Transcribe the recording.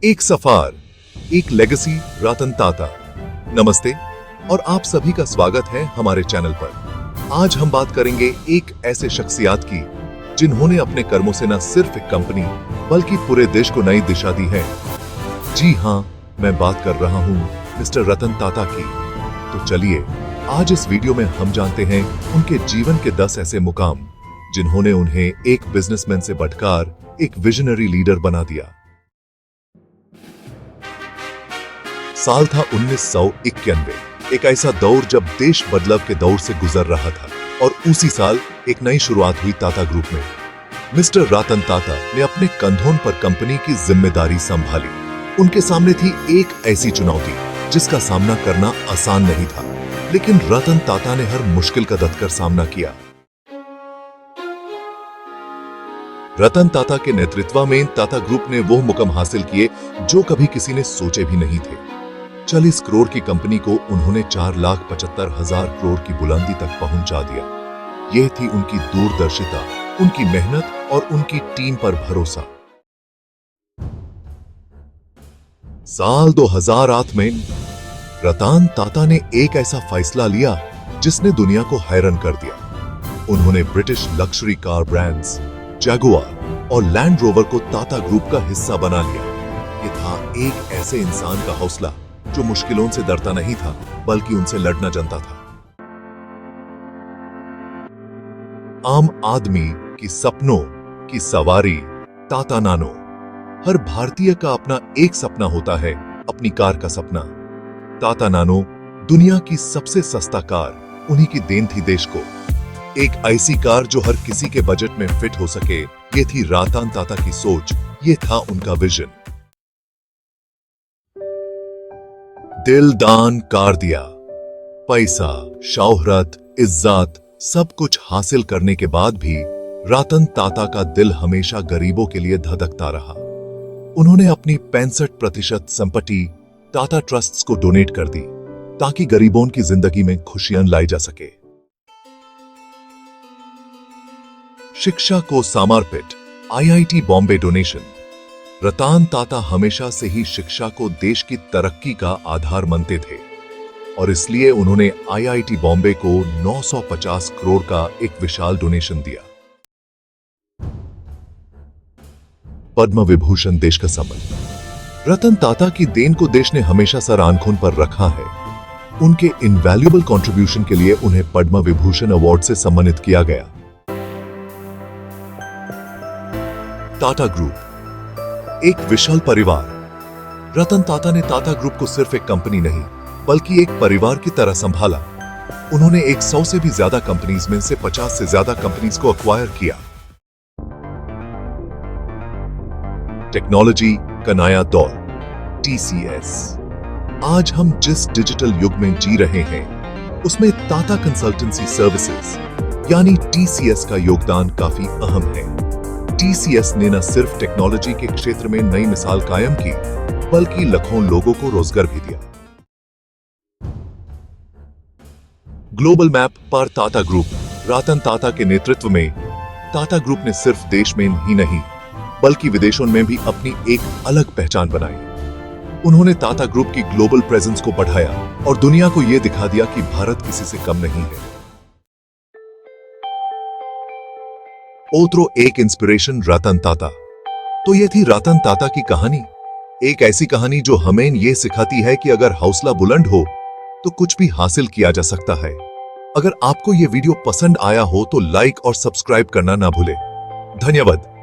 एक सफार, एक लेगेसी, रतन टाटा। नमस्ते और आप सभी का स्वागत है हमारे चैनल पर। आज हम बात करेंगे एक ऐसे शख्सियत की जिन्होंने अपने कर्मों से न सिर्फ एक कंपनी बल्कि पूरे देश को नई दिशा दी है। जी हां, मैं बात कर रहा हूं मिस्टर रतन टाटा की। तो चलिए आज इस वीडियो में हम जानते हैं उनके जीवन के 10 ऐसे मुकाम जिन्होंने उन्हें एक बिजनेसमैन से बढ़कर एक विजनरी लीडर बना दिया। साल था 1991, एक ऐसा दौर जब देश बदलाव के दौर से गुजर रहा था और उसी साल एक नई शुरुआत हुई टाटा ग्रुप में। मिस्टर रतन टाटा ने अपने कंधों पर कंपनी की जिम्मेदारी संभाली। उनके सामने थी एक ऐसी चुनौती जिसका सामना करना आसान नहीं था, लेकिन रतन टाटा ने हर मुश्किल का डटकर सामना किया। रतन टाटा के नेतृत्व में टाटा ग्रुप ने वो मुकाम हासिल किए जो कभी किसी ने सोचे भी नहीं थे। 40 करोड़ की कंपनी को उन्होंने 4,75,000 करोड़ की बुलंदी तक पहुंचा दिया। यह थी उनकी दूरदर्शिता, उनकी मेहनत और उनकी टीम पर भरोसा। साल 2008 में रतन टाटा ने एक ऐसा फैसला लिया जिसने दुनिया को हैरान कर दिया। उन्होंने British luxury car brands Jaguar और लैंड रोवर को टाटा ग्रुप का हिस्सा बना लिया। ये था एक ऐसे इंसान का हौसला जो मुश्किलों से डरता नहीं था बल्कि उनसे लड़ना जानता था। आम आदमी की सपनों की सवारी टाटा नानो। हर भारतीय का अपना एक सपना होता है, अपनी कार का सपना। टाटा नानो दुनिया की सबसे सस्ता कार उन्हीं की देन थी देश को। एक ऐसी कार जो हर किसी के बजट में फिट हो सके। ये थी रतन टाटा की सोच, ये था उनका विजन। दिल दान कर दिया। पैसा, शोहरत, इज्जत सब कुछ हासिल करने के बाद भी रतन टाटा का दिल हमेशा गरीबों के लिए धड़कता रहा। उन्होंने अपनी 65% संपत्ति टाटा ट्रस्ट्स को डोनेट कर दी ताकि गरीबों की जिंदगी में खुशियां लाई जा सके। शिक्षा को समर्पित IIT बॉम्बे डोनेशन। रतन टाटा हमेशा से ही शिक्षा को देश की तरक्की का आधार मानते थे और इसलिए उन्होंने IIT बॉम्बे को 950 करोड़ का एक विशाल डोनेशन दिया। पद्म विभूषण देश का सम्मान। रतन टाटा की देन को देश ने हमेशा सर आंखों पर रखा है। उनके इनवैल्यूएबल कंट्रीब्यूशन के लिए उन्हें पद्म विभूषण अवार्ड से सम्मानित किया गया। टाटा ग्रुप एक विशाल परिवार। रतन टाटा ने टाटा ग्रुप को सिर्फ एक कंपनी नहीं बल्कि एक परिवार की तरह संभाला। उन्होंने 100 से भी ज्यादा कंपनीज में से 50 से ज्यादा कंपनीज को अक्वायर किया। टेक्नोलॉजी का नया दौर, TCS। आज हम जिस डिजिटल युग में जी रहे हैं उसमें टाटा कंसल्टेंसी सर्विसेज यानी TCS का योगदान काफी अहम है। TCS ने न सिर्फ टेक्नोलॉजी के क्षेत्र में नई मिसाल कायम की बल्कि लाखों लोगों को रोजगार भी दिया। ग्लोबल मैप पर टाटा ग्रुप। रतन टाटा के नेतृत्व में टाटा ग्रुप ने सिर्फ देश में ही नहीं बल्कि विदेशों में भी अपनी एक अलग पहचान बनाई। उन्होंने टाटा ग्रुप की ग्लोबल प्रेजेंस को बढ़ाया और दुनिया को यह दिखा दिया कि भारत किसी से कम नहीं है। और एक इंस्पिरेशन रतन टाटा। तो ये थी रतन टाटा की कहानी। एक ऐसी कहानी जो हमें ये सिखाती है कि अगर हौसला बुलंद हो तो कुछ भी हासिल किया जा सकता है। अगर आपको ये वीडियो पसंद आया हो तो लाइक और सब्सक्राइब करना ना भूलें। धन्यवाद।